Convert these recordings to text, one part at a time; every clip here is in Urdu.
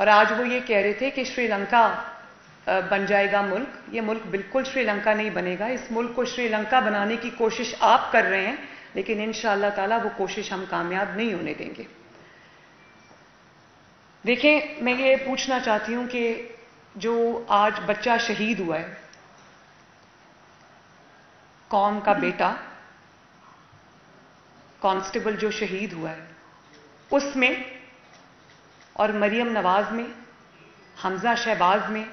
اور آج وہ یہ کہہ رہے تھے کہ شری لنکا بن جائے گا ملک. یہ ملک بالکل شری لنکا نہیں بنے گا. اس ملک کو شری لنکا بنانے کی کوشش آپ کر رہے ہیں, لیکن انشاءاللہ تعالیٰ وہ کوشش ہم کامیاب نہیں ہونے دیں گے. دیکھیں, میں یہ پوچھنا چاہتی ہوں کہ جو آج بچہ شہید ہوا ہے, قوم کا بیٹا, کانسٹیبل جو شہید ہوا ہے, اس میں اور مریم نواز میں, حمزہ شہباز میں,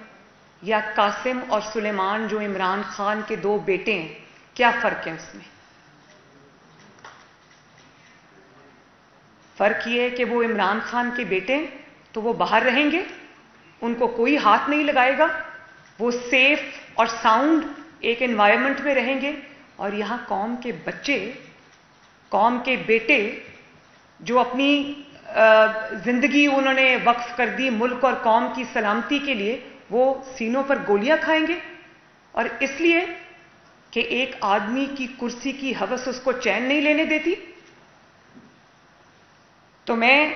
یا قاسم اور سلیمان جو عمران خان کے 2 بیٹے ہیں, کیا فرق ہے اس میں؟ فرق یہ ہے کہ وہ عمران خان کے بیٹے تو وہ باہر رہیں گے, ان کو کوئی ہاتھ نہیں لگائے گا, وہ سیف اور ساؤنڈ ایک انوائرمنٹ میں رہیں گے. اور یہاں قوم کے بچے, قوم کے بیٹے جو اپنی زندگی انہوں نے وقف کر دی ملک اور قوم کی سلامتی کے لیے, وہ سینوں پر گولیاں کھائیں گے. اور اس لیے کہ ایک آدمی کی کرسی کی ہوس اس کو چین نہیں لینے دیتی. تو میں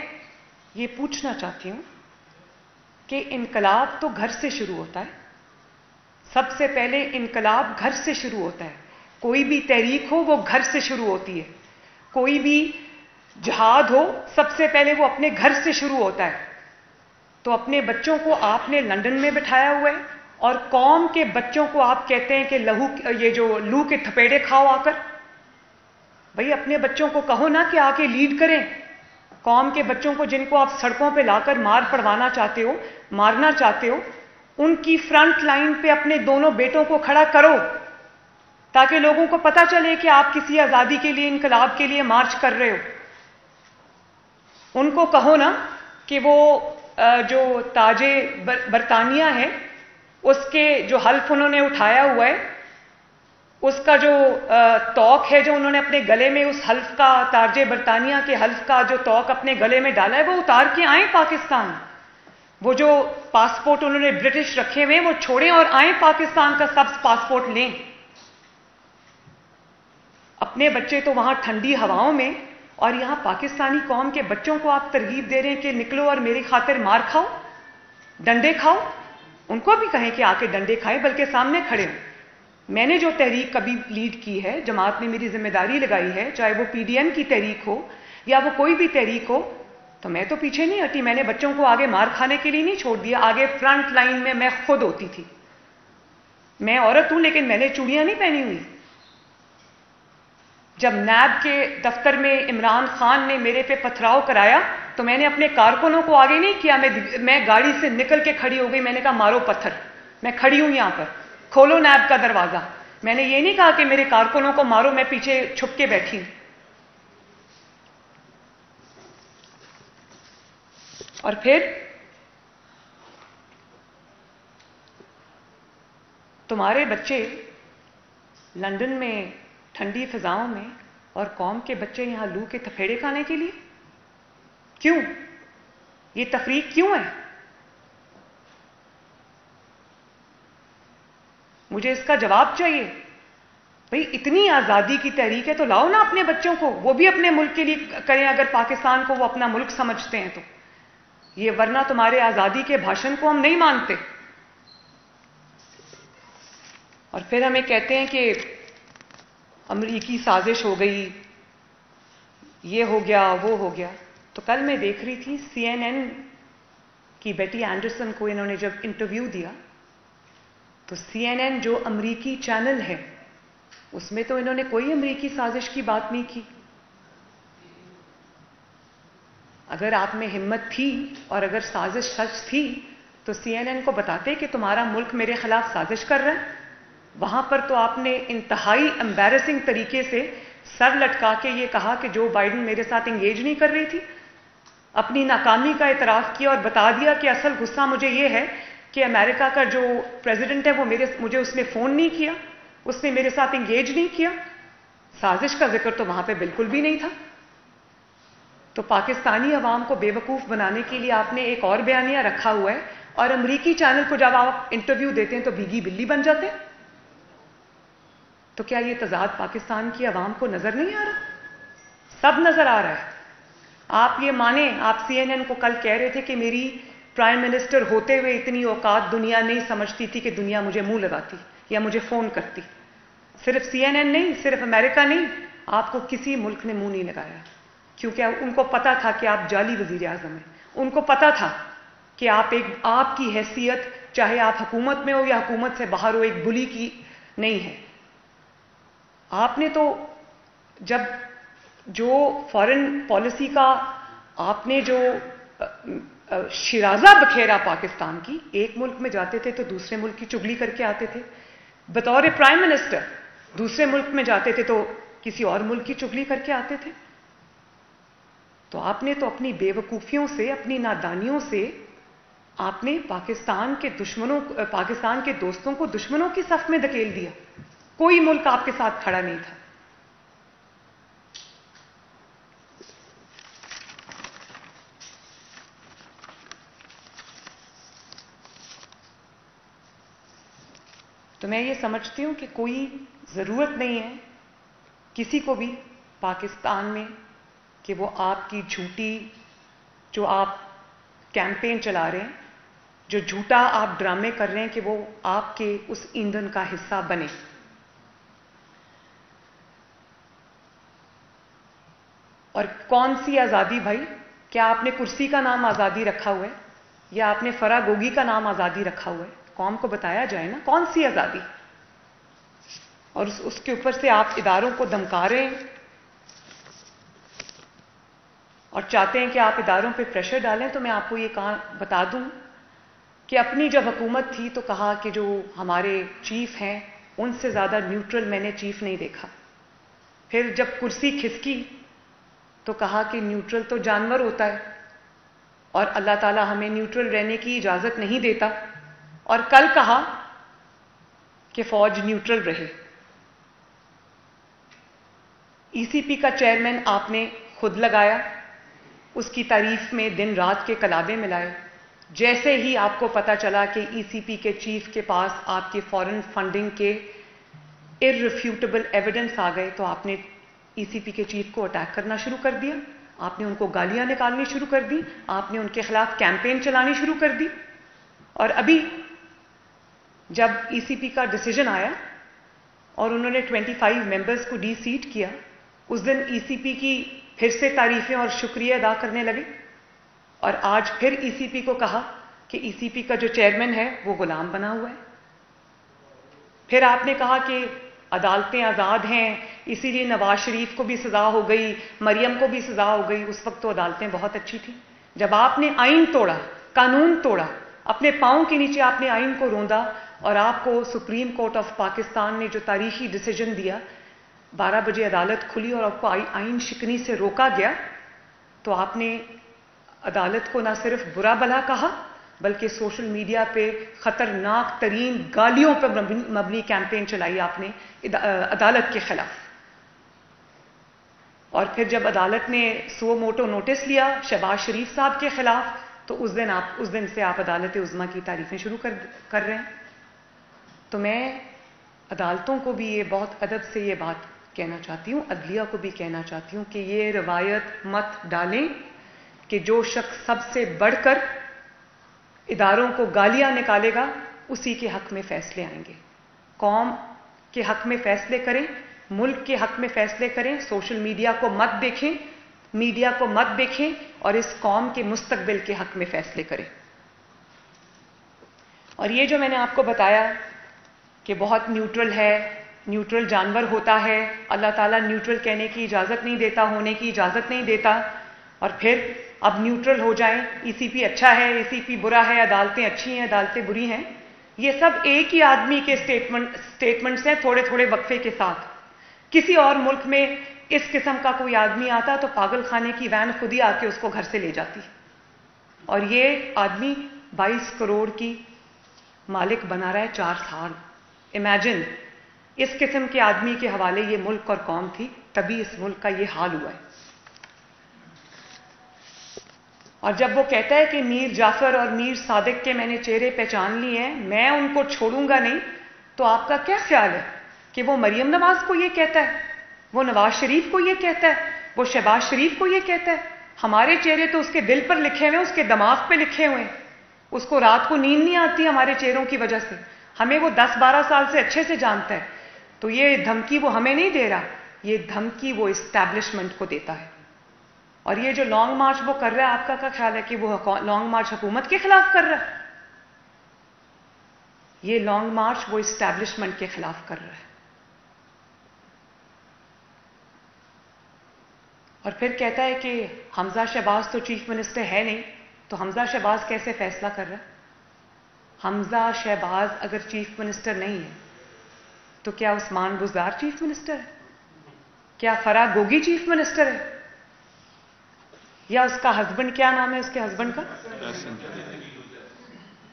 یہ پوچھنا چاہتی ہوں کہ انقلاب تو گھر سے شروع ہوتا ہے. سب سے پہلے انقلاب گھر سے شروع ہوتا ہے. کوئی بھی تحریک ہو وہ گھر سے شروع ہوتی ہے. کوئی بھی جہاد ہو سب سے پہلے وہ اپنے گھر سے شروع ہوتا ہے. تو اپنے بچوں کو آپ نے لندن میں بٹھایا ہوا ہے اور قوم کے بچوں کو آپ کہتے ہیں کہ یہ جو لو کے تھپیڑے کھاؤ آ کر. بھئی اپنے بچوں کو کہو نا کہ آ کے لیڈ کریں. قوم کے بچوں کو جن کو آپ سڑکوں پہ لا کر مار پڑوانا چاہتے ہو, مارنا چاہتے ہو, ان کی فرنٹ لائن پہ اپنے دونوں بیٹوں کو کھڑا کرو تاکہ لوگوں کو پتہ چلے کہ آپ کسی آزادی کے لیے, انقلاب کے لیے مارچ کر رہے ہو. ان کو کہو نا کہ وہ جو تاج برطانیہ ہے اس کے جو حلف انہوں نے اٹھایا ہوا ہے, اس کا جو توق ہے جو انہوں نے اپنے گلے میں, اس حلف کا, تاج برطانیہ کے حلف کا جو توق اپنے گلے میں ڈالا ہے, وہ اتار کے آئیں پاکستان. وہ جو پاسپورٹ انہوں نے برٹش رکھے ہوئے وہ چھوڑیں اور آئیں پاکستان کا سبز پاسپورٹ لیں. اپنے بچے تو وہاں ٹھنڈی ہواؤں میں, اور یہاں پاکستانی قوم کے بچوں کو آپ ترغیب دے رہے ہیں کہ نکلو اور میری خاطر مار کھاؤ, ڈنڈے کھاؤ. ان کو بھی کہیں کہ آ کے ڈنڈے کھائیں, بلکہ سامنے کھڑے ہوں. میں نے جو تحریک کبھی لیڈ کی ہے, جماعت نے میری ذمہ داری لگائی ہے, چاہے وہ پی ڈی ایم کی تحریک ہو یا وہ کوئی بھی تحریک ہو, تو میں تو پیچھے نہیں ہٹی. میں نے بچوں کو آگے مار کھانے کے لیے نہیں چھوڑ دیا. آگے فرنٹ لائن میں خود ہوتی تھی. میں عورت ہوں لیکن میں نے چوڑیاں نہیں پہنی ہوئی. جب نیب کے دفتر میں عمران خان نے میرے پہ پتھراؤ کرایا تو میں نے اپنے کارکنوں کو آگے نہیں کیا. میں گاڑی سے نکل کے کھڑی ہو گئی. میں نے کہا مارو پتھر, میں کھڑی ہوں یہاں پر, کھولو نیب کا دروازہ. میں نے یہ نہیں کہا کہ میرے کارکنوں کو مارو, میں پیچھے چھپ کے بیٹھی ہوں. اور پھر تمہارے بچے لندن میں ٹھنڈی فضاؤں میں, اور قوم کے بچے یہاں لو کے تھپیڑے کھانے کے لیے. کیوں؟ یہ تفریق کیوں ہے؟ مجھے اس کا جواب چاہیے. بھئی اتنی آزادی کی تحریک ہے تو لاؤ نا اپنے بچوں کو, وہ بھی اپنے ملک کے لیے کریں اگر پاکستان کو وہ اپنا ملک سمجھتے ہیں تو. یہ ورنہ تمہارے آزادی کے بھاشن کو ہم نہیں مانتے. اور پھر ہمیں کہتے ہیں کہ امریکی سازش ہو گئی, یہ ہو گیا, وہ ہو گیا. تو کل میں دیکھ رہی تھی CNN کی بیٹی اینڈرسن کو انہوں نے جب انٹرویو دیا تو CNN جو امریکی چینل ہے اس میں تو انہوں نے کوئی امریکی سازش کی بات نہیں کی. اگر آپ میں ہمت تھی اور اگر سازش سچ تھی تو CNN کو بتاتے کہ تمہارا ملک میرے خلاف سازش کر رہا ہے. وہاں پر تو آپ نے انتہائی امبیرسنگ طریقے سے سر لٹکا کے یہ کہا کہ جو بائیڈن میرے ساتھ انگیج نہیں کر رہی تھی. اپنی ناکامی کا اعتراف کیا اور بتا دیا کہ اصل غصہ مجھے یہ ہے کہ امریکہ کا جو پریزیڈنٹ ہے وہ مجھے اس نے فون نہیں کیا, اس نے میرے ساتھ انگیج نہیں کیا. سازش کا ذکر تو وہاں پہ بالکل بھی نہیں تھا. تو پاکستانی عوام کو بے وقوف بنانے کے لیے آپ نے ایک اور بیانیہ رکھا ہوا ہے, اور امریکی چینل کو جب آپ انٹرویو دیتے ہیں تو بھیگی بلی بن جاتے ہیں. تو کیا یہ تضاد پاکستان کی عوام کو نظر نہیں آ رہا؟ سب نظر آ رہا ہے. آپ یہ مانیں, آپ CNN کو کل کہہ رہے تھے کہ میری پرائم منسٹر ہوتے ہوئے اتنی اوقات دنیا نہیں سمجھتی تھی کہ دنیا مجھے منہ لگاتی یا مجھے فون کرتی. صرف CNN نہیں، صرف امریکہ نہیں، آپ کو کسی ملک نے منہ نہیں لگایا، کیونکہ ان کو پتا تھا کہ آپ جعلی وزیر اعظم ہیں. ان کو پتا تھا کہ آپ کی حیثیت چاہے آپ حکومت میں ہو یا حکومت سے باہر ہو ایک بلی کی نہیں ہے. آپ نے تو جب جو فارن پالیسی کا آپ نے جو شیرازہ بکھیرا پاکستان کی، ایک ملک میں جاتے تھے تو دوسرے ملک کی چگلی کر کے آتے تھے، بطور پرائم منسٹر دوسرے ملک میں جاتے تھے تو کسی اور ملک کی چگلی کر کے آتے تھے. تو آپ نے تو اپنی بے وقوفیوں سے، اپنی نادانیوں سے آپ نے پاکستان کے دوستوں کو دشمنوں کی صف میں دھکیل دیا. کوئی ملک آپ کے ساتھ کھڑا نہیں تھا. تو میں یہ سمجھتی ہوں کہ کوئی ضرورت نہیں ہے کسی کو بھی پاکستان میں کہ وہ آپ کی جھوٹی جو آپ کیمپین چلا رہے ہیں، جو جھوٹا آپ ڈرامے کر رہے ہیں کہ وہ آپ کے اس ایندھن کا حصہ بنے. اور کون سی آزادی بھائی؟ کیا آپ نے کرسی کا نام آزادی رکھا ہوا ہے یا آپ نے فرا گوگی کا نام آزادی رکھا ہوا ہے؟ قوم کو بتایا جائے نا کون سی آزادی. اور اس کے اوپر سے آپ اداروں کو دھمکا رہے ہیں اور چاہتے ہیں کہ آپ اداروں پہ پریشر ڈالیں. تو میں آپ کو یہ بتا دوں کہ اپنی جب حکومت تھی تو کہا کہ جو ہمارے چیف ہیں ان سے زیادہ نیوٹرل میں نے چیف نہیں دیکھا. پھر جب کرسی کھسکی تو کہا کہ نیوٹرل تو جانور ہوتا ہے اور اللہ تعالیٰ ہمیں نیوٹرل رہنے کی اجازت نہیں دیتا. اور کل کہا کہ فوج نیوٹرل رہے. ECP کا چیئرمین آپ نے خود لگایا، اس کی تعریف میں دن رات کے کلابے ملائے. جیسے ہی آپ کو پتا چلا کہ ECP کے چیف کے پاس آپ کی فارن فنڈنگ کے irrefutable ایویڈنس آ گئے تو آپ نے ECP کے چیف کو اٹیک کرنا شروع کر دیا. آپ نے ان کو گالیاں نکالنی شروع کر دی، آپ نے ان کے خلاف کیمپین چلانی شروع کر دی. اور ابھی جب ECP کا ڈیسیجن آیا اور انہوں نے 25 ممبرز کو ڈی سیٹ کیا، اس دن ECP کی پھر سے تعریفیں اور شکریہ ادا کرنے لگے. اور آج پھر ECP کو کہا کہ ECP کا جو چیئرمین ہے وہ غلام بنا ہوا ہے. پھر آپ نے کہا کہ عدالتیں آزاد ہیں، اسی لیے نواز شریف کو بھی سزا ہو گئی، مریم کو بھی سزا ہو گئی. اس وقت تو عدالتیں بہت اچھی تھیں. جب آپ نے آئین توڑا، قانون توڑا، اپنے پاؤں کے نیچے آپ نے آئین کو روندا اور آپ کو سپریم کورٹ آف پاکستان نے جو تاریخی ڈیسیجن دیا، 12 بجے عدالت کھلی اور آپ کو آئین شکنی سے روکا گیا، تو آپ نے عدالت کو نہ صرف برا بھلا کہا بلکہ سوشل میڈیا پہ خطرناک ترین گالیوں پر مبنی کیمپین چلائی آپ نے عدالت کے خلاف. اور پھر جب عدالت نے سو موٹو نوٹس لیا شہباز شریف صاحب کے خلاف تو اس دن سے آپ عدالت عظمیٰ کی تعریفیں شروع کر رہے ہیں. تو میں عدالتوں کو بھی یہ بہت ادب سے یہ بات کہنا چاہتی ہوں، عدلیہ کو بھی کہنا چاہتی ہوں کہ یہ روایت مت ڈالیں کہ جو شخص سب سے بڑھ کر اداروں کو گالیاں نکالے گا اسی کے حق میں فیصلے آئیں گے. قوم کے حق میں فیصلے کریں، ملک کے حق میں فیصلے کریں. سوشل میڈیا کو مت دیکھیں، میڈیا کو مت دیکھیں اور اس قوم کے مستقبل کے حق میں فیصلے کریں. اور یہ جو میں نے آپ کو بتایا کہ بہت نیوٹرل ہے، نیوٹرل جانور ہوتا ہے، اللہ تعالیٰ نیوٹرل کہنے کی اجازت نہیں دیتا، ہونے کی اجازت نہیں دیتا، اور پھر اب نیوٹرل ہو جائیں، ECP اچھا ہے، ECP برا ہے، عدالتیں اچھی ہیں، عدالتیں بری ہیں. یہ سب ایک ہی آدمی کے سٹیٹمنٹس ہیں تھوڑے تھوڑے وقفے کے ساتھ. کسی اور ملک میں اس قسم کا کوئی آدمی آتا تو پاگل خانے کی وین خود ہی آ کے اس کو گھر سے لے جاتی. اور یہ آدمی 22 کروڑ کی مالک بنا رہا ہے 4 سال. امیجن اس قسم کے آدمی کے حوالے یہ ملک اور قوم تھی، تبھی اس ملک کا یہ حال ہوا ہے. اور جب وہ کہتا ہے کہ میر جعفر اور میر صادق کے میں نے چہرے پہچان لیے ہیں، میں ان کو چھوڑوں گا نہیں، تو آپ کا کیا خیال ہے کہ وہ مریم نواز کو یہ کہتا ہے، وہ نواز شریف کو یہ کہتا ہے، وہ شہباز شریف کو یہ کہتا ہے؟ ہمارے چہرے تو اس کے دل پر لکھے ہوئے ہیں، اس کے دماغ پہ لکھے ہوئے ہیں. اس کو رات کو نیند نہیں آتی ہمارے چہروں کی وجہ سے. ہمیں وہ 10-12 سال سے اچھے سے جانتا ہے. تو یہ دھمکی وہ ہمیں نہیں دے رہا, یہ دھمکی وہ اسٹیبلشمنٹ کو دیتا ہے. اور یہ جو لانگ مارچ وہ کر رہا ہے, آپ کا کیا خیال ہے کہ وہ لانگ مارچ حکومت کے خلاف کر رہا ہے؟ یہ لانگ مارچ وہ اسٹیبلشمنٹ کے خلاف کر رہا ہے. اور پھر کہتا ہے کہ حمزہ شہباز تو چیف منسٹر ہے نہیں, تو حمزہ شہباز کیسے فیصلہ کر رہا ہے؟ حمزہ شہباز اگر چیف منسٹر نہیں ہے تو کیا عثمان بزدار چیف منسٹر ہے؟ کیا فرح گوگی چیف منسٹر ہے؟ یا اس کا ہسبینڈ, کیا نام ہے اس کے ہسبینڈ کا؟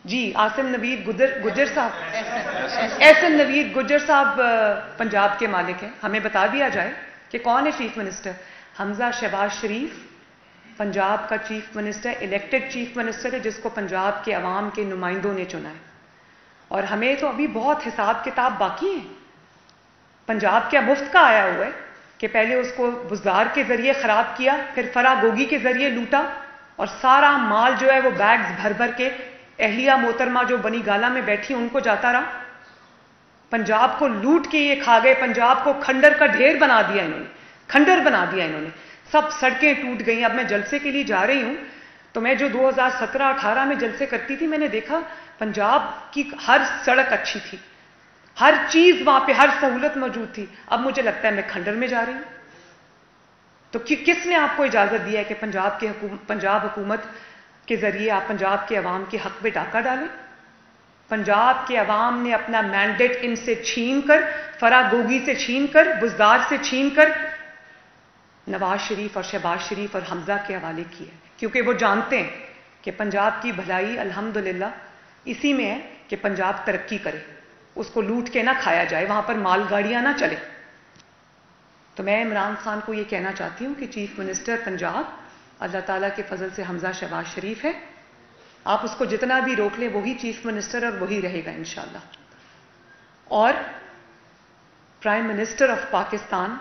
جی, آصم نوید گجر صاحب. احسن نوید گجر صاحب پنجاب کے مالک ہیں. ہمیں بتا دیا جائے کہ کون ہے چیف منسٹر. حمزہ شہباز شریف پنجاب کا chief minister, elected chief minister ہے, جس کو پنجاب کے عوام کے نمائندوں نے چنا ہے. اور ہمیں تو ابھی بہت حساب کتاب باقی ہیں. پنجاب کیا مفت کا آیا ہوا ہے کہ پہلے اس کو بزدار کے ذریعے خراب کیا, پھر فرح گوگی کے ذریعے لوٹا, اور سارا مال جو ہے وہ بیگز بھر بھر کے اہلیہ محترمہ جو بنی گالا میں بیٹھی ان کو جاتا رہا. پنجاب کو لوٹ کے یہ کھا گئے. پنجاب کو کھنڈر کا ڈھیر بنا دیا انہوں نے, کھنڈر بنا دیا انہوں نے. سب سڑکیں ٹوٹ گئیں. اب میں جلسے کے لیے جا رہی ہوں تو میں جو 2017-18 میں جلسے کرتی تھی, میں نے دیکھا پنجاب کی ہر سڑک اچھی تھی, ہر چیز وہاں پہ, ہر سہولت موجود تھی. اب مجھے لگتا ہے میں کھنڈر میں جا رہی ہوں. تو کس نے آپ کو اجازت دیا ہے کہ پنجاب حکومت کے ذریعے آپ پنجاب کے عوام کے حق میں ڈاکہ ڈالیں؟ پنجاب کے عوام نے اپنا مینڈیٹ ان سے چھین کر, فرح گوگی سے چھین کر, بزدار سے چھین کر نواز شریف اور شہباز شریف اور حمزہ کے حوالے کیا ہے. کیونکہ وہ جانتے ہیں کہ پنجاب کی بھلائی الحمدللہ اسی میں ہے کہ پنجاب ترقی کرے, اس کو لوٹ کے نہ کھایا جائے, وہاں پر مال گاڑیاں نہ چلے. تو میں عمران خان کو یہ کہنا چاہتی ہوں کہ چیف منسٹر پنجاب اللہ تعالیٰ کے فضل سے حمزہ شہباز شریف ہے. آپ اس کو جتنا بھی روک لیں وہی چیف منسٹر اور وہی رہے گا انشاءاللہ. اور پرائم منسٹر آف پاکستان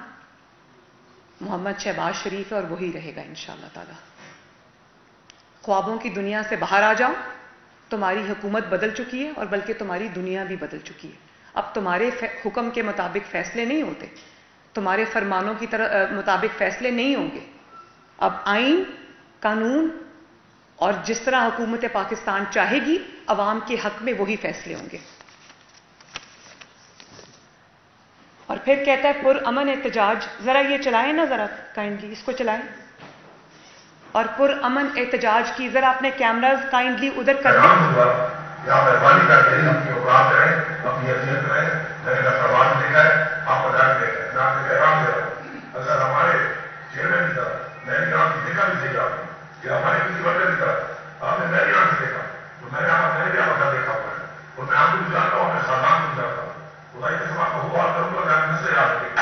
محمد شہباز شریف ہے اور وہی رہے گا انشاءاللہ تعالیٰ. خوابوں کی دنیا سے باہر آ جاؤ. تمہاری حکومت بدل چکی ہے اور بلکہ تمہاری دنیا بھی بدل چکی ہے. اب تمہارے حکم کے مطابق فیصلے نہیں ہوتے, تمہارے فرمانوں کی مطابق فیصلے نہیں ہوں گے. اب آئین, قانون اور جس طرح حکومت پاکستان چاہے گی عوام کے حق میں وہی فیصلے ہوں گے. اور پھر کہتا ہے پرامن احتجاج. ذرا یہ چلائیں نا, ذرا کائنڈلی اس کو چلائیں. اور پرامن احتجاج کی ذرا اپنے کیمراز کائنڈلی ادھر کر دیں. یہاں مہربانی کر کے اپنی اوقات کریں, اپنی حیثیت کریں, میں نے سوال دیکھا ہے, آپ کو ڈانٹ دے رہے ہیں, پیغام دے رہا ہوں. اگر ہمارے چیئرمین کی طرح میں نے یہاں سے دیکھا بھی سیکھا کہ ہمارے کسی وجہ کی طرح آپ نے میں یہاں سے دیکھا, تو میں نے یہاں دیکھا ہوا ہے, اور میں آپ کو بھی جانتا ہوں, اپنے خاندان کو بھی جانتا ہوں. خدا کے سب آپ کو بات کروں گا, میں مجھ سے یاد رکھیں.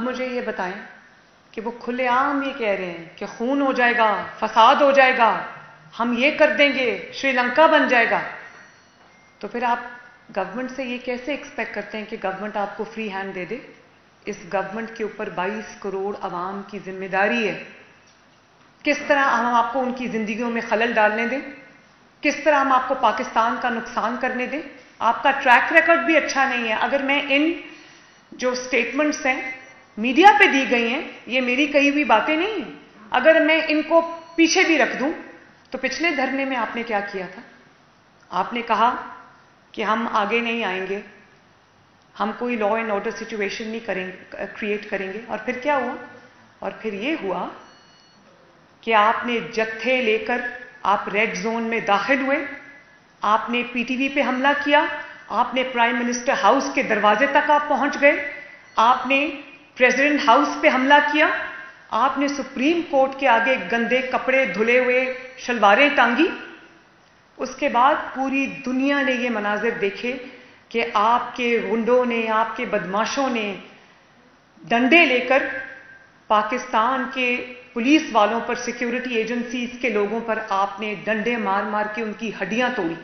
مجھے یہ بتائیں کہ وہ کھلے عام یہ کہہ رہے ہیں کہ خون ہو جائے گا، فساد ہو جائے گا، ہم یہ کر دیں گے، شری لنکا بن جائے گا، تو پھر آپ گورنمنٹ سے یہ کیسے ایکسپیکٹ کرتے ہیں کہ گورنمنٹ آپ کو فری ہینڈ دے دے؟ اس گورنمنٹ کے اوپر 22 کروڑ عوام کی ذمہ داری ہے. کس طرح ہم آپ کو ان کی زندگیوں میں خلل ڈالنے دیں؟ کس طرح ہم آپ کو پاکستان کا نقصان کرنے دیں؟ آپ کا ٹریک ریکارڈ بھی اچھا نہیں ہے. اگر میں ان جو سٹیٹمنٹس ہیں میڈیا پہ دی گئی ہیں، یہ میری کہی ہوئی باتیں نہیں ہیں، اگر میں ان کو پیچھے بھی رکھ دوں تو پچھلے دھرنے میں آپ نے کیا کیا تھا؟ آپ نے کہا کہ ہم آگے نہیں آئیں گے، ہم کوئی لا اینڈ آرڈر سچویشن نہیں کریٹ کریں گے. اور پھر کیا ہوا؟ اور پھر یہ ہوا کہ آپ نے جتھے لے کر آپ ریڈ زون میں داخل ہوئے، آپ نے پی ٹی وی پہ حملہ کیا، آپ نے پرائم منسٹر ہاؤس کے دروازے تک آپ پہنچ گئے، آپ نے پریزیڈنٹ ہاؤس پہ حملہ کیا، آپ نے سپریم کورٹ کے آگے گندے کپڑے دھلے ہوئے شلواریں ٹانگی. اس کے بعد پوری دنیا نے یہ مناظر دیکھے کہ آپ کے غنڈوں نے، آپ کے بدماشوں نے ڈنڈے لے کر پاکستان کے پولیس والوں پر، سیکیورٹی ایجنسیز کے لوگوں پر آپ نے ڈنڈے مار مار کے ان کی ہڈیاں توڑی.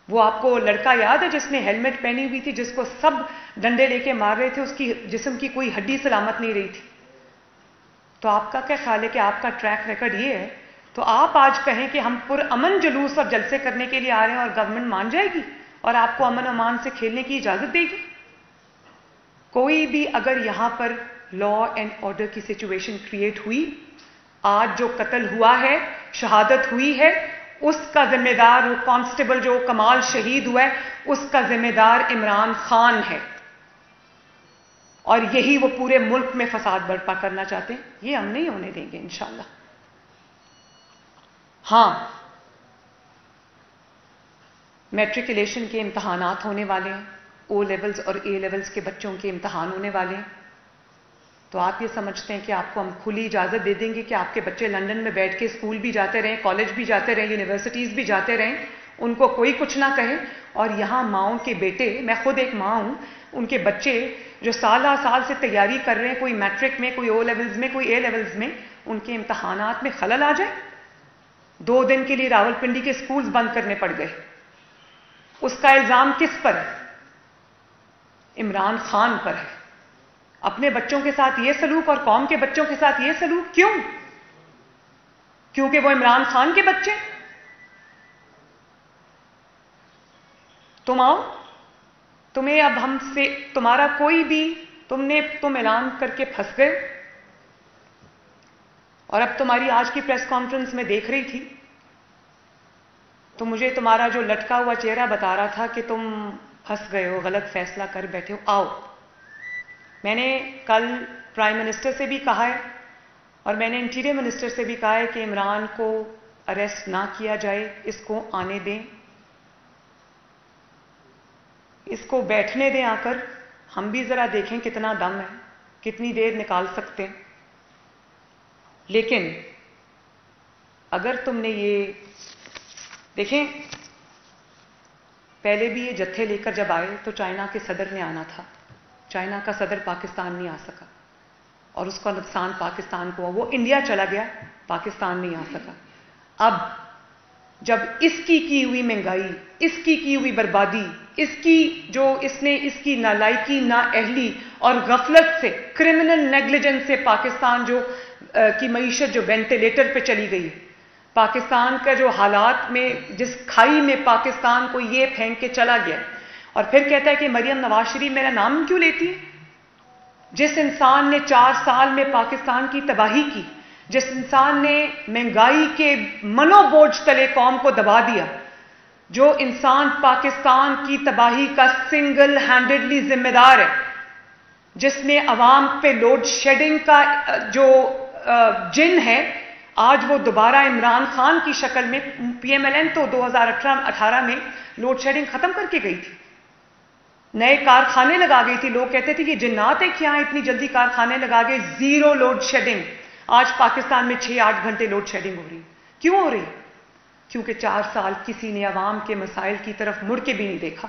وہ آپ کو لڑکا یاد ہے جس نے ہیلمٹ پہنی ہوئی تھی، جس کو سب ڈنڈے لے کے مار رہے تھے، اس کی جسم کی کوئی ہڈی سلامت نہیں رہی تھی. تو آپ کا کیا خیال ہے کہ آپ کا ٹریک ریکارڈ یہ ہے؟ تو آپ آج کہیں کہ ہم پرامن جلوس اور جلسے کرنے کے لیے آ رہے ہیں اور گورنمنٹ مان جائے گی اور آپ کو امن و امان سے کھیلنے کی اجازت دے گی؟ کوئی بھی اگر یہاں پر لا اینڈ آرڈر کی سچویشن کریٹ ہوئی، آج جو قتل ہوا ہے، شہادت ہوئی ہے، اس کا ذمہ دار وہ کانسٹیبل جو کمال شہید ہوا ہے، اس کا ذمہ دار عمران خان ہے. اور یہی وہ پورے ملک میں فساد برپا کرنا چاہتے ہیں. یہ ہم نہیں ہونے دیں گے انشاءاللہ. ہاں، میٹریکولیشن کے امتحانات ہونے والے ہیں، او لیولز اور اے لیولز کے بچوں کے امتحان ہونے والے ہیں. تو آپ یہ سمجھتے ہیں کہ آپ کو ہم کھلی اجازت دے دیں گے کہ آپ کے بچے لندن میں بیٹھ کے اسکول بھی جاتے رہیں، کالج بھی جاتے رہیں، یونیورسٹیز بھی جاتے رہیں، ان کو کوئی کچھ نہ کہے؟ اور یہاں ماؤں کے بیٹے، میں خود ایک ماں ہوں، ان کے بچے جو سالہ سال سے تیاری کر رہے ہیں، کوئی میٹرک میں، کوئی او لیولز میں، کوئی اے لیولز میں، ان کے امتحانات میں خلل آ جائے. 2 دن کے لیے راولپنڈی کے اسکولز بند کرنے پڑ گئے. اس کا الزام کس پر ہے؟ عمران خان پر ہے. اپنے بچوں کے ساتھ یہ سلوک اور قوم کے بچوں کے ساتھ یہ سلوک کیوں؟ کیونکہ وہ عمران خان کے بچے. تم آؤ، تمہیں اب ہم سے تمہارا کوئی بھی، تم اعلان کر کے پھنس گئے. اور اب تمہاری آج کی پریس کانفرنس میں دیکھ رہی تھی تو مجھے تمہارا جو لٹکا ہوا چہرہ بتا رہا تھا کہ تم پھنس گئے ہو، غلط فیصلہ کر بیٹھے ہو. آؤ، میں نے کل پرائم منسٹر سے بھی کہا ہے اور میں نے انٹیریئر منسٹر سے بھی کہا ہے کہ عمران کو اریسٹ نہ کیا جائے، اس کو آنے دیں، اس کو بیٹھنے دیں آ کر، ہم بھی ذرا دیکھیں کتنا دم ہے، کتنی دیر نکال سکتے ہیں. لیکن اگر تم نے یہ دیکھیں، پہلے بھی یہ جتھے لے کر جب آئے تو چائنا کے صدر نے آنا تھا. چائنا کا صدر پاکستان نہیں آ سکا اور اس کا نقصان پاکستان کو ہوا. وہ انڈیا چلا گیا، پاکستان نہیں آ سکا. اب جب اس کی ہوئی مہنگائی، اس کی ہوئی بربادی، اس کی نالائکی، نااہلی اور غفلت سے، کرمنل نیگلیجنس سے پاکستان کی معیشت جو وینٹیلیٹر پہ چلی گئی، پاکستان کا جو حالات میں، جس کھائی میں پاکستان کو یہ پھینک کے چلا گیا. اور پھر کہتا ہے کہ مریم نواز شریف میرا نام کیوں لیتی ہے؟ جس انسان نے 4 سال میں پاکستان کی تباہی کی، جس انسان نے مہنگائی کے منو بوجھ تلے قوم کو دبا دیا، جو انسان پاکستان کی تباہی کا سنگل ہینڈڈلی ذمہ دار ہے، جس نے عوام پہ لوڈ شیڈنگ کا جو جن ہے، آج وہ دوبارہ عمران خان کی شکل میں، پی ایم ایل این تو 2018 میں لوڈ شیڈنگ ختم کر کے گئی تھی، نئے کارخانے لگا گئی تھی. لوگ کہتے تھے کہ جنات ہے کیا اتنی جلدی کارخانے لگا گئے. 0 لوڈ شیڈنگ. آج پاکستان میں 6-8 گھنٹے لوڈ شیڈنگ ہو رہی. کیوں ہو رہی؟ کیونکہ 4 سال کسی نے عوام کے مسائل کی طرف مڑ کے بھی نہیں دیکھا.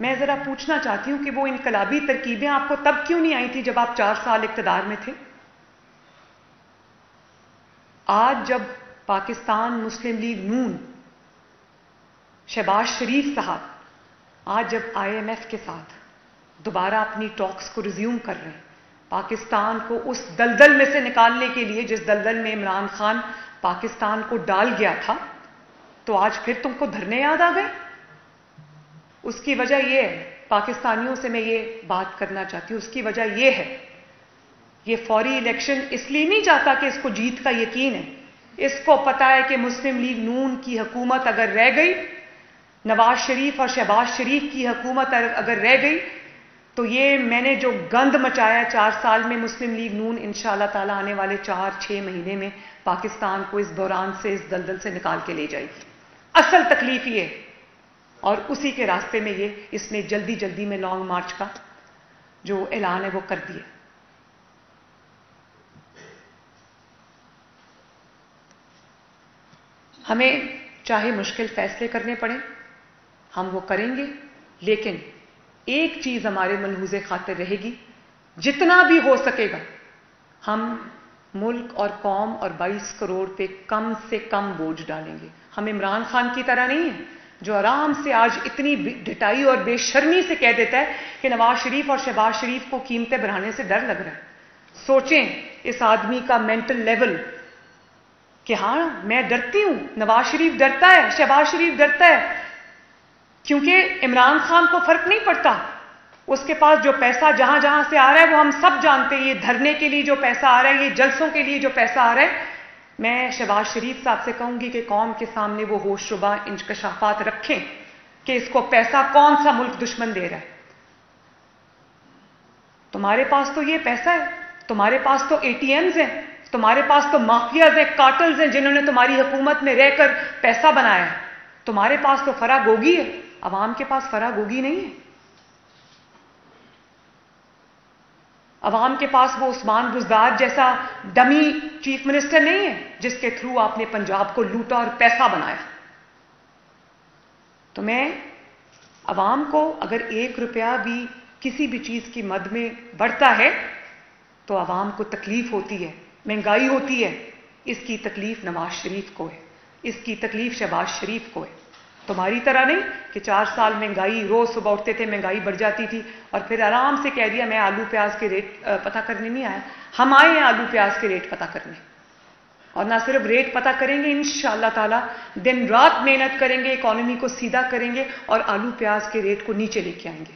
میں ذرا پوچھنا چاہتی ہوں کہ وہ انقلابی ترکیبیں آپ کو تب کیوں نہیں آئی تھی جب آپ 4 سال اقتدار میں تھے؟ آج جب پاکستان مسلم لیگ نون، شہباز شریف صاحب آج جب IMF کے ساتھ دوبارہ اپنی ٹاکس کو ریزیوم کر رہے ہیں، پاکستان کو اس دلدل میں سے نکالنے کے لیے جس دلدل میں عمران خان پاکستان کو ڈال گیا تھا، تو آج پھر تم کو دھرنے یاد آ گئے؟ اس کی وجہ یہ ہے، پاکستانیوں سے میں یہ بات کرنا چاہتی ہوں، اس کی وجہ یہ ہے، یہ فوری الیکشن اس لیے نہیں چاہتا کہ اس کو جیت کا یقین ہے، اس کو پتا ہے کہ مسلم لیگ نون کی حکومت اگر رہ گئی، نواز شریف اور شہباز شریف کی حکومت اگر رہ گئی، تو یہ میں نے جو گند مچایا 4 سال میں، مسلم لیگ نون انشاءاللہ تعالی آنے والے 4-6 مہینے میں پاکستان کو اس بحران سے، اس دلدل سے نکال کے لے جائے گی۔ اصل تکلیف یہ ہے، اور اسی کے راستے میں اس نے جلدی جلدی میں لانگ مارچ کا جو اعلان ہے وہ کر دیا۔ ہمیں چاہے مشکل فیصلے کرنے پڑیں، ہم وہ کریں گے، لیکن ایک چیز ہمارے ملحوظ خاطر رہے گی، جتنا بھی ہو سکے گا ہم ملک اور قوم اور 22 کروڑ پہ کم سے کم بوجھ ڈالیں گے۔ ہم عمران خان کی طرح نہیں ہیں جو آرام سے آج اتنی ڈٹائی اور بے شرمی سے کہہ دیتا ہے کہ نواز شریف اور شہباز شریف کو قیمتیں بڑھانے سے ڈر لگ رہا ہے۔ سوچیں اس آدمی کا مینٹل لیول کہ ہاں میں ڈرتی ہوں، نواز شریف ڈرتا ہے، شہباز شریف ڈرتا ہے، کیونکہ عمران خان کو فرق نہیں پڑتا، اس کے پاس جو پیسہ جہاں جہاں سے آ رہا ہے وہ ہم سب جانتے ہیں، یہ دھرنے کے لیے جو پیسہ آ رہا ہے، یہ جلسوں کے لیے جو پیسہ آ رہا ہے۔ میں شہباز شریف صاحب سے کہوں گی کہ قوم کے سامنے وہ ہوش ربا انکشافات رکھیں کہ اس کو پیسہ کون سا ملک دشمن دے رہا ہے۔ تمہارے پاس تو یہ پیسہ ہے، تمہارے پاس تو ATMs ہیں، تمہارے پاس تو مافیاز ہیں، کارٹلز ہیں جنہوں نے تمہاری حکومت میں رہ کر پیسہ بنایا ہے، تمہارے پاس تو فراگوگی ہے، عوام کے پاس فراگوگی نہیں ہے۔ عوام کے پاس وہ عثمان بزدار جیسا ڈمی چیف منسٹر نہیں ہے جس کے تھرو آپ نے پنجاب کو لوٹا اور پیسہ بنایا۔ تو میں عوام کو اگر 1 روپیہ بھی کسی بھی چیز کی مد میں بڑھتا ہے تو عوام کو تکلیف ہوتی ہے، مہنگائی ہوتی ہے، اس کی تکلیف نواز شریف کو ہے، اس کی تکلیف شہباز شریف کو ہے۔ تمہاری طرح نہیں کہ 4 سال مہنگائی، روز صبح اٹھتے تھے مہنگائی بڑھ جاتی تھی اور پھر آرام سے کہہ دیا میں آلو پیاز کے ریٹ پتہ کرنے نہیں آیا۔ ہم آئے ہیں آلو پیاز کے ریٹ پتہ کرنے، اور نہ صرف ریٹ پتہ کریں گے، انشاءاللہ تعالی دن رات محنت کریں گے، اکانومی کو سیدھا کریں گے اور آلو پیاز کے ریٹ کو نیچے لے کے آئیں گے۔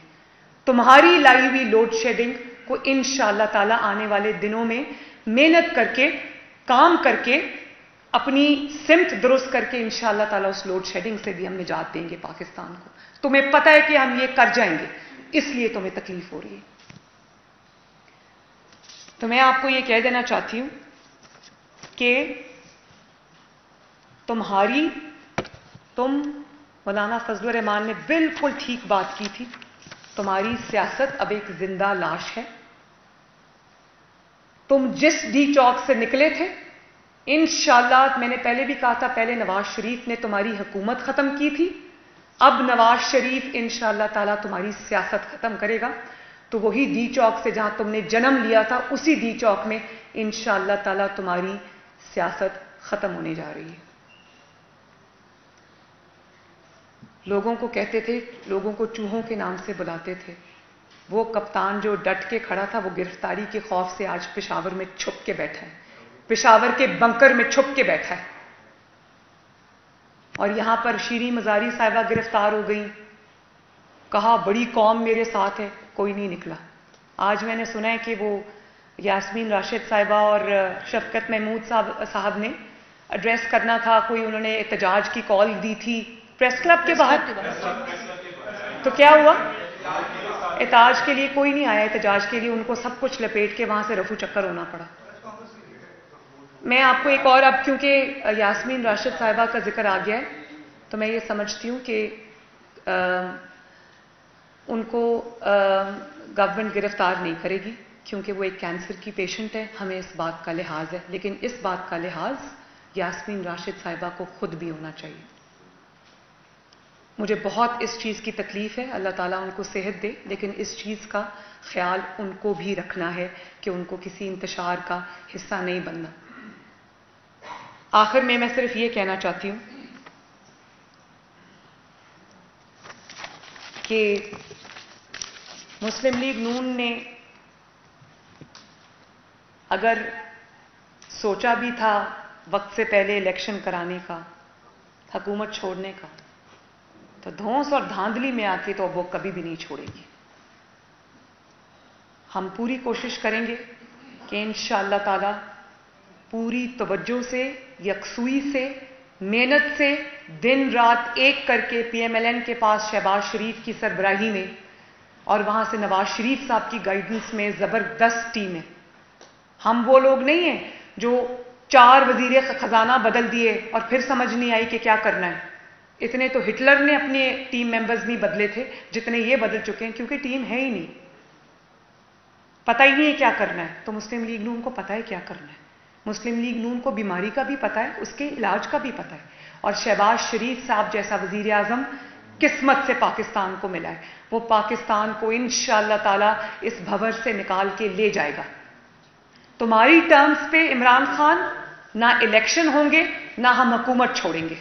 تمہاری لائی ہوئی لوڈ شیڈنگ کو انشاءاللہ تعالی آنے والے دنوں میں محنت کر کے، کام کر کے، اپنی سمت درست کر کے انشاءاللہ تعالیٰ اس لوڈ شیڈنگ سے بھی ہم نجات دیں گے پاکستان کو۔ تمہیں پتہ ہے کہ ہم یہ کر جائیں گے، اس لیے تمہیں تکلیف ہو رہی ہے۔ تو میں آپ کو یہ کہہ دینا چاہتی ہوں کہ تم مولانا فضل الرحمان نے بالکل ٹھیک بات کی تھی، تمہاری سیاست اب ایک زندہ لاش ہے۔ تم جس ڈی چوک سے نکلے تھے، انشاءاللہ میں نے پہلے بھی کہا تھا، پہلے نواز شریف نے تمہاری حکومت ختم کی تھی، اب نواز شریف انشاءاللہ تعالیٰ تمہاری سیاست ختم کرے گا۔ تو وہی ڈی چوک سے جہاں تم نے جنم لیا تھا، اسی ڈی چوک میں انشاءاللہ تعالیٰ تمہاری سیاست ختم ہونے جا رہی ہے۔ لوگوں کو کہتے تھے، لوگوں کو چوہوں کے نام سے بلاتے تھے، وہ کپتان جو ڈٹ کے کھڑا تھا وہ گرفتاری کے خوف سے آج پشاور میں چھپ کے بیٹھا ہے، پشاور کے بنکر میں چھپ کے بیٹھا ہے۔ اور یہاں پر شیریں مزاری صاحبہ گرفتار ہو گئی، کہا بڑی قوم میرے ساتھ ہے، کوئی نہیں نکلا۔ آج میں نے سنا ہے کہ وہ یاسمین راشد صاحبہ اور شفقت محمود صاحب نے ایڈریس کرنا تھا، کوئی انہوں نے احتجاج کی کال دی تھی پریس کلب کے باہر، تو کیا ہوا؟ احتجاج کے لیے کوئی نہیں آیا، احتجاج کے لیے ان کو سب کچھ لپیٹ کے وہاں سے رفو چکر ہونا پڑا۔ میں آپ کو ایک اور، اب کیونکہ یاسمین راشد صاحبہ کا ذکر آ گیا ہے تو میں یہ سمجھتی ہوں کہ ان کو گورنمنٹ گرفتار نہیں کرے گی کیونکہ وہ ایک کینسر کی پیشنٹ ہے، ہمیں اس بات کا لحاظ ہے، لیکن اس بات کا لحاظ یاسمین راشد صاحبہ کو خود بھی ہونا چاہیے۔ مجھے بہت اس چیز کی تکلیف ہے، اللہ تعالیٰ ان کو صحت دے، لیکن اس چیز کا خیال ان کو بھی رکھنا ہے کہ ان کو کسی انتشار کا حصہ نہیں بننا۔ آخر میں صرف یہ کہنا چاہتی ہوں کہ مسلم لیگ نون نے اگر سوچا بھی تھا وقت سے پہلے الیکشن کرانے کا، حکومت چھوڑنے کا، تو دھونس اور دھاندلی میں آ کے تو وہ کبھی بھی نہیں چھوڑے گی۔ ہم پوری کوشش کریں گے کہ انشاءاللہ تعالی پوری توجہ سے، یکسوئی سے، محنت سے، دن رات ایک کر کے پی ایم ایل این کے پاس شہباز شریف کی سربراہی میں اور وہاں سے نواز شریف صاحب کی گائیڈنس میں زبردست ٹیم ہے۔ ہم وہ لوگ نہیں ہیں جو 4 وزیر خزانہ بدل دیے اور پھر سمجھ نہیں آئی کہ کیا کرنا ہے۔ اتنے تو ہٹلر نے اپنے ٹیم ممبرز نہیں بدلے تھے جتنے یہ بدل چکے ہیں، کیونکہ ٹیم ہے ہی نہیں، پتہ ہی نہیں ہے کیا کرنا ہے۔ تو مسلم لیگ نون کو پتہ ہے کیا کرنا ہے، مسلم لیگ نون کو بیماری کا بھی پتہ ہے، اس کے علاج کا بھی پتہ ہے، اور شہباز شریف صاحب جیسا وزیر اعظم قسمت سے پاکستان کو ملا ہے، وہ پاکستان کو انشاءاللہ تعالی اس بھور سے نکال کے لے جائے گا۔ تمہاری ٹرمز پہ عمران خان نہ الیکشن ہوں گے نہ ہم حکومت چھوڑیں گے۔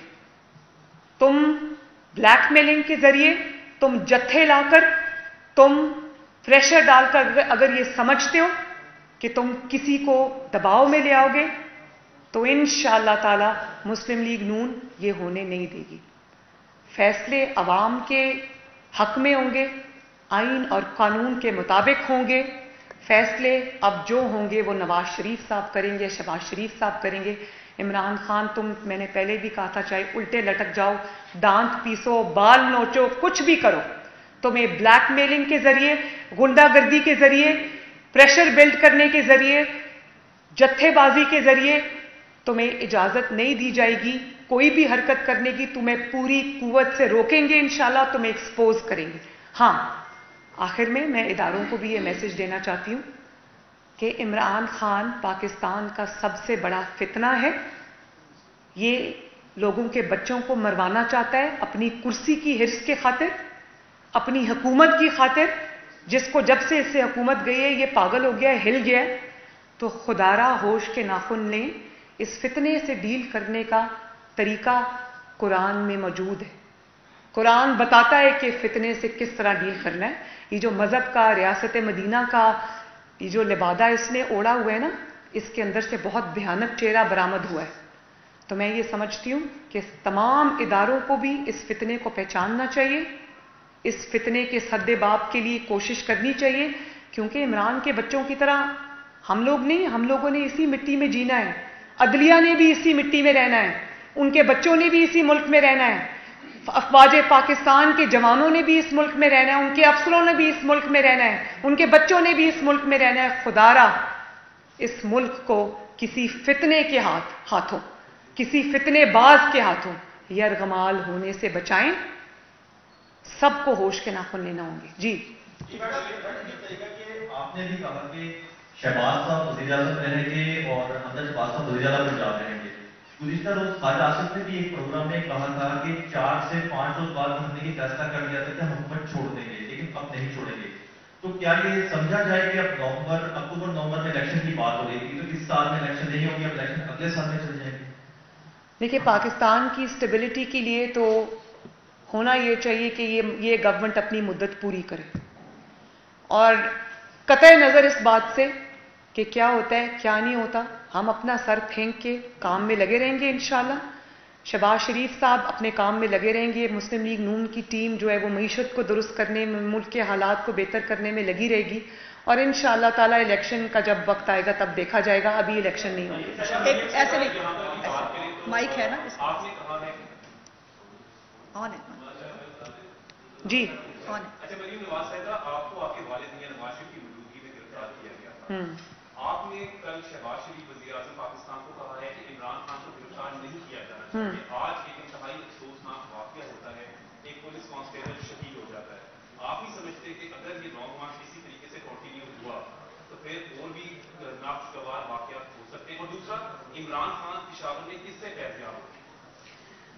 تم بلیک میلنگ کے ذریعے، تم جتھے لا کر، تم پریشر ڈال کر اگر یہ سمجھتے ہو کہ تم کسی کو دباؤ میں لے آؤ گے تو انشاءاللہ تعالی مسلم لیگ نون یہ ہونے نہیں دے گی۔ فیصلے عوام کے حق میں ہوں گے، آئین اور قانون کے مطابق ہوں گے۔ فیصلے اب جو ہوں گے وہ نواز شریف صاحب کریں گے، شہباز شریف صاحب کریں گے۔ عمران خان تم، میں نے پہلے بھی کہا تھا، چاہے الٹے لٹک جاؤ، دانت پیسو، بال نوچو، کچھ بھی کرو، تمہیں بلیک میلنگ کے ذریعے، غنڈہ گردی کے ذریعے، پریشر بلڈ کرنے کے ذریعے، جتھے بازی کے ذریعے تمہیں اجازت نہیں دی جائے گی کوئی بھی حرکت کرنے کی۔ تمہیں پوری قوت سے روکیں گے انشاءاللہ، تمہیں ایکسپوز کریں گے۔ ہاں، آخر میں اداروں کو بھی یہ میسج دینا چاہتی ہوں کہ عمران خان پاکستان کا سب سے بڑا فتنہ ہے، یہ لوگوں کے بچوں کو مروانا چاہتا ہے اپنی کرسی کی حرص کے خاطر، اپنی حکومت کی خاطر، جس کو جب سے اس سے حکومت گئی ہے یہ پاگل ہو گیا ہے، ہل گیا ہے۔ تو خدارا ہوش کے ناخن لیں، اس فتنے سے ڈیل کرنے کا طریقہ قرآن میں موجود ہے۔ قرآن بتاتا ہے کہ فتنے سے کس طرح ڈیل کرنا ہے۔ یہ جو مذہب کا، ریاست مدینہ کا یہ جو لبادہ اس نے اوڑا ہوا ہے نا، اس کے اندر سے بہت بھیانک چہرہ برآمد ہوا ہے۔ تو میں یہ سمجھتی ہوں کہ تمام اداروں کو بھی اس فتنے کو پہچاننا چاہیے، اس فتنے کے سد باب کے لیے کوشش کرنی چاہیے، کیونکہ عمران کے بچوں کی طرح ہم لوگ نہیں، ہم لوگوں نے اسی مٹی میں جینا ہے، عدلیہ نے بھی اسی مٹی میں رہنا ہے، ان کے بچوں نے بھی اسی ملک میں رہنا ہے، افواج پاکستان کے جوانوں نے بھی اس ملک میں رہنا ہے، ان کے افسروں نے بھی اس ملک میں رہنا ہے، ان کے بچوں نے بھی اس ملک میں رہنا ہے۔ خدارا اس ملک کو کسی فتنے کے ہاتھوں، کسی فتنے باز کے ہاتھوں یرغمال ہونے سے بچائیں۔ سب کو ہوش کے ناخن لینا ہوں گے۔ جی آپ نے بھی کہا کہ شہباز صاحب وزیر اعظم رہیں گے اور حمزہ شہباز صاحب وزیر اعظم پنجاب رہیں گے۔ گزشتہ روز خواجہ آصف نے بھی ایک پروگرام میں کہا تھا کہ 4 سے 5 روز بعد ہم نے یہ فیصلہ کر لیا تھا کہ ہم حکومت چھوڑ دیں گے، لیکن اب نہیں چھوڑیں گے۔ تو کیا یہ سمجھا جائے کہ اب اکتوبر نومبر میں الیکشن کی بات ہو رہی تھی، تو اس سال میں الیکشن نہیں ہوگی، اب الیکشن اگلے سال میں چل جائیں گے؟ دیکھیے، پاکستان کی اسٹیبلٹی کے لیے تو ہونا یہ چاہیے کہ یہ گورنمنٹ اپنی مدت پوری کرے، اور قطع نظر اس بات سے کہ کیا ہوتا ہے کیا نہیں ہوتا، ہم اپنا سر پھینک کے کام میں لگے رہیں گے انشاءاللہ۔ شہباز شریف صاحب اپنے کام میں لگے رہیں گے، مسلم لیگ نون کی ٹیم جو ہے وہ معیشت کو درست کرنے میں، ملک کے حالات کو بہتر کرنے میں لگی رہے گی، اور انشاءاللہ تعالی الیکشن کا جب وقت آئے گا تب دیکھا جائے گا، ابھی الیکشن نہیں ہوں گے۔ ایسے نہیں، مائک ہے نا آن ہے جی آن ہے۔ اچھا، مریم نواز صاحبہ، آپ کو آپ کے والد میاں نواز شریف کی موجودگی میں گرفتار کیا گیا تھا۔ آپ نے کل شہباز شریف وزیر اعظم پاکستان کو کہا ہے کہ عمران خان کو گرفتار نہیں کیا جانا چاہیے۔ آج ایک انتہائی افسوسناک واقعہ ہوتا ہے، ایک پولیس کانسٹیبل شہید ہو جاتا ہے۔ آپ نہیں سمجھتے کہ اگر یہ نو مارچ اسی طریقے سے کنٹینیو ہوا تو پھر اور بھی ناخوشگوار واقعات ہو سکتے ہیں؟ اور دوسرا، عمران خان پشاور میں کس سے پیسے آپ؟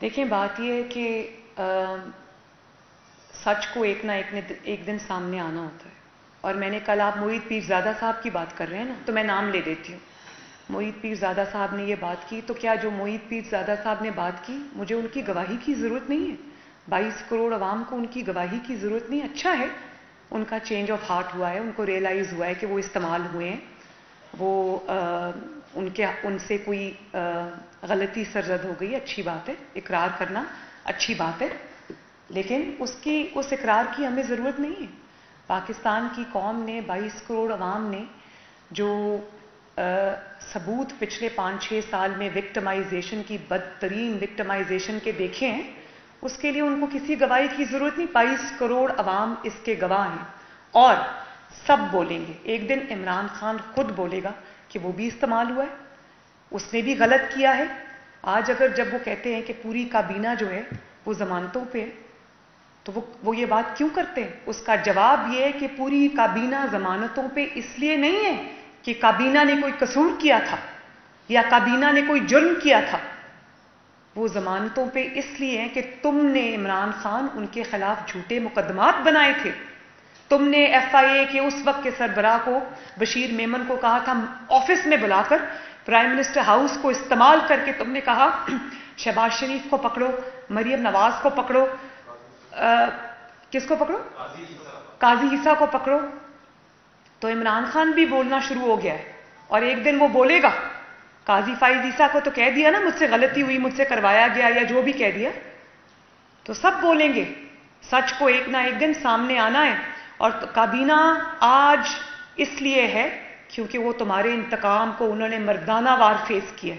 دیکھیں بات یہ ہے کہ سچ کو ایک نہ ایک دن سامنے آنا ہوتا ہے. اور میں نے کل، آپ معید پیرزادہ صاحب کی بات کر رہے ہیں نا، تو میں نام لے دیتی ہوں. معید پیرزادہ صاحب نے یہ بات کی، تو کیا جو معید پیرزادہ صاحب نے بات کی مجھے ان کی گواہی کی ضرورت نہیں ہے؟ 22 کروڑ عوام کو ان کی گواہی کی ضرورت نہیں. اچھا ہے ان کا چینج آف ہارٹ ہوا ہے، ان کو ریئلائز ہوا ہے کہ وہ استعمال ہوئے ہیں، وہ ان سے کوئی غلطی سرزد ہو گئی. اچھی بات ہے، اقرار کرنا اچھی بات ہے، لیکن اس اقرار کی ہمیں ضرورت نہیں ہے. پاکستان کی قوم نے، 22 کروڑ عوام نے جو ثبوت پچھلے 5-6 سال میں وکٹمائزیشن کی، بدترین وکٹمائزیشن کے دیکھے ہیں، اس کے لیے ان کو کسی گواہی کی ضرورت نہیں. 22 کروڑ عوام اس کے گواہ ہیں، اور سب بولیں گے. ایک دن عمران خان خود بولے گا کہ وہ بھی استعمال ہوا ہے، اس نے بھی غلط کیا ہے. آج اگر جب وہ کہتے ہیں کہ پوری کابینہ جو ہے وہ ضمانتوں پہ ہے، تو وہ یہ بات کیوں کرتے ہیں؟ اس کا جواب یہ ہے کہ پوری کابینہ ضمانتوں پہ اس لیے نہیں ہے کہ کابینہ نے کوئی قصور کیا تھا یا کابینہ نے کوئی جرم کیا تھا. وہ ضمانتوں پہ اس لیے ہیں کہ تم نے، عمران خان، ان کے خلاف جھوٹے مقدمات بنائے تھے. تم نے ایف آئی اے کے اس وقت کے سربراہ کو، بشیر میمن کو، کہا تھا آفس میں بلا کر، پرائم منسٹر ہاؤس کو استعمال کر کے تم نے کہا شہباز شریف کو پکڑو، مریم نواز کو پکڑو، کس کو پکڑو؟ قاضی عیسیٰ کو پکڑو. تو عمران خان بھی بولنا شروع ہو گیا ہے، اور ایک دن وہ بولے گا. قاضی فائز عیسیٰ کو تو کہہ دیا نا مجھ سے غلطی ہوئی، مجھ سے کروایا گیا، یا جو بھی کہہ دیا، تو سب بولیں گے. سچ کو ایک نہ ایک دن سامنے آنا ہے. اور کابینہ آج اس لیے ہے کیونکہ وہ تمہارے انتقام کو انہوں نے مردانہ وار فیس کیا.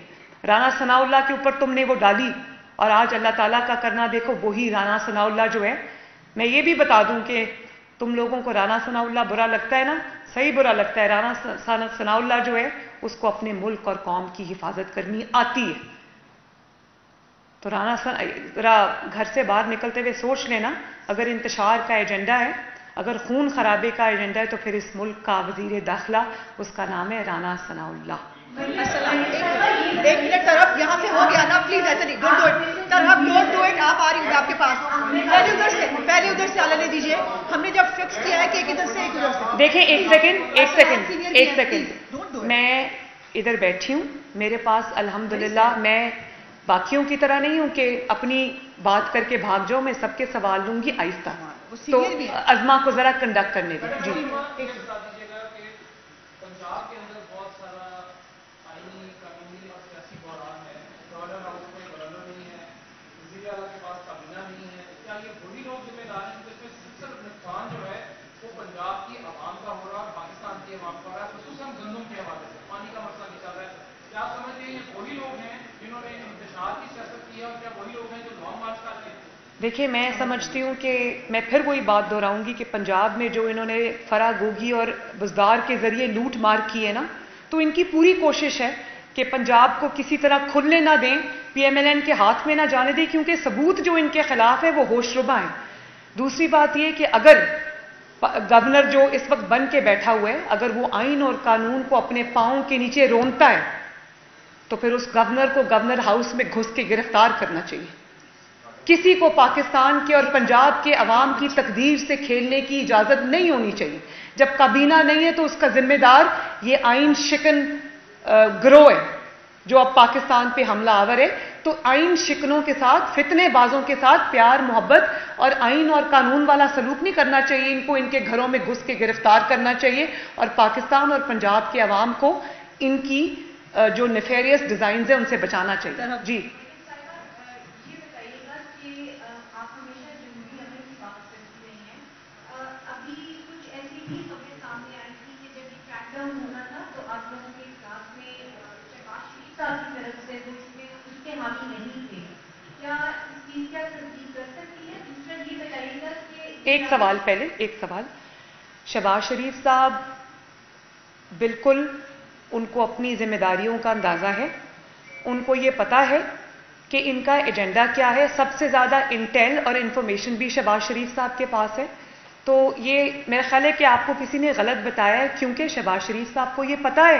رانا ثناء اللہ کے اوپر تم نے وہ ڈالی، اور آج اللہ تعالیٰ کا کرنا دیکھو، وہی رانا ثناء اللہ جو ہے. میں یہ بھی بتا دوں کہ تم لوگوں کو رانا ثناء اللہ برا لگتا ہے نا، صحیح برا لگتا ہے. رانا ثناء اللہ جو ہے اس کو اپنے ملک اور قوم کی حفاظت کرنی آتی ہے. تو رانا ذرا گھر سے باہر نکلتے ہوئے سوچ لینا، اگر انتشار کا ایجنڈا ہے، اگر خون خرابے کا ایجنڈا ہے، تو پھر اس ملک کا وزیر داخلہ اس کا نام ہے رانا ثناء اللہ. ایک منٹ طرف یہاں سے ہو گیا نا، پلیز ایسے نہیں، ڈونٹ ڈو اٹ طرف، ڈونٹ ڈو اٹ. آپ آ رہی ہوں آپ کے پاس، پہلے ادھر سے آنے دیجیے. ہم نے جب فکس کیا ہے کہ ایک ادھر سے ایک ادھر سے. دیکھیں ایک سیکنڈ میں ادھر بیٹھی ہوں، میرے پاس الحمدللہ، میں باقیوں کی طرح نہیں ہوں کہ اپنی بات کر کے بھاگ جاؤ. میں سب کے سوال لوں گی آہستہ. تو ازما کو ذرا کنڈکٹ کرنے دیں. جی پنجاب کے اندر بہت سارا آئینی، قانونی اور سیاسی بحران ہے. گورنر ہاؤس میں گورنر نہیں ہے، وزیر اعلیٰ کے پاس کابینہ نہیں ہے. کیا یہ وہی لوگ ذمہ دار ہیں جس میں صرف نقصان جو ہے وہ پنجاب کی عوام کا ہو رہا ہے، پاکستان کی عوام کا ہو رہا ہے، خصوصاً گندم کے حوالے سے پانی کا مسئلہ نہیں چل رہا ہے؟ کیا آپ سمجھتے ہیں یہ وہی لوگ ہیں جنہوں نے انتشار کی سیاست کی ہے، اور کیا وہی لوگ ہیں جو لانگ مارچ کر رہے ہیں؟ دیکھیے، میں سمجھتی ہوں کہ میں پھر وہی بات دہراؤں گی کہ پنجاب میں جو انہوں نے فرا گوگی اور بزدار کے ذریعے لوٹ مار کی ہے نا، تو ان کی پوری کوشش ہے کہ پنجاب کو کسی طرح کھلنے نہ دیں، پی ایم ایل این کے ہاتھ میں نہ جانے دیں، کیونکہ ثبوت جو ان کے خلاف ہے وہ ہوش ربا ہیں. دوسری بات یہ کہ اگر گورنر جو اس وقت بن کے بیٹھا ہوا ہے، اگر وہ آئین اور قانون کو اپنے پاؤں کے نیچے رونتا ہے، تو پھر اس گورنر کو گورنر ہاؤس میں گھس کے گرفتار کرنا چاہیے. کسی کو پاکستان کے اور پنجاب کے عوام کی تقدیر سے کھیلنے کی اجازت نہیں ہونی چاہیے. جب کابینہ نہیں ہے تو اس کا ذمہ دار یہ آئین شکن گروہ ہے جو اب پاکستان پہ حملہ آور ہے. تو آئین شکنوں کے ساتھ، فتنے بازوں کے ساتھ پیار محبت اور آئین اور قانون والا سلوک نہیں کرنا چاہیے. ان کو ان کے گھروں میں گھس کے گرفتار کرنا چاہیے، اور پاکستان اور پنجاب کے عوام کو ان کی جو نیفیریس ڈیزائنز ہیں ان سے بچانا چاہیے. جی ایک سوال پہلے، ایک سوال. شہباز شریف صاحب بالکل، ان کو اپنی ذمہ داریوں کا اندازہ ہے. ان کو یہ پتا ہے کہ ان کا ایجنڈا کیا ہے. سب سے زیادہ انٹیل اور انفارمیشن بھی شہباز شریف صاحب کے پاس ہے. تو یہ میرا خیال ہے کہ آپ کو کسی نے غلط بتایا ہے، کیونکہ شہباز شریف صاحب کو یہ پتا ہے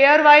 ARY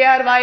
ARY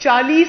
40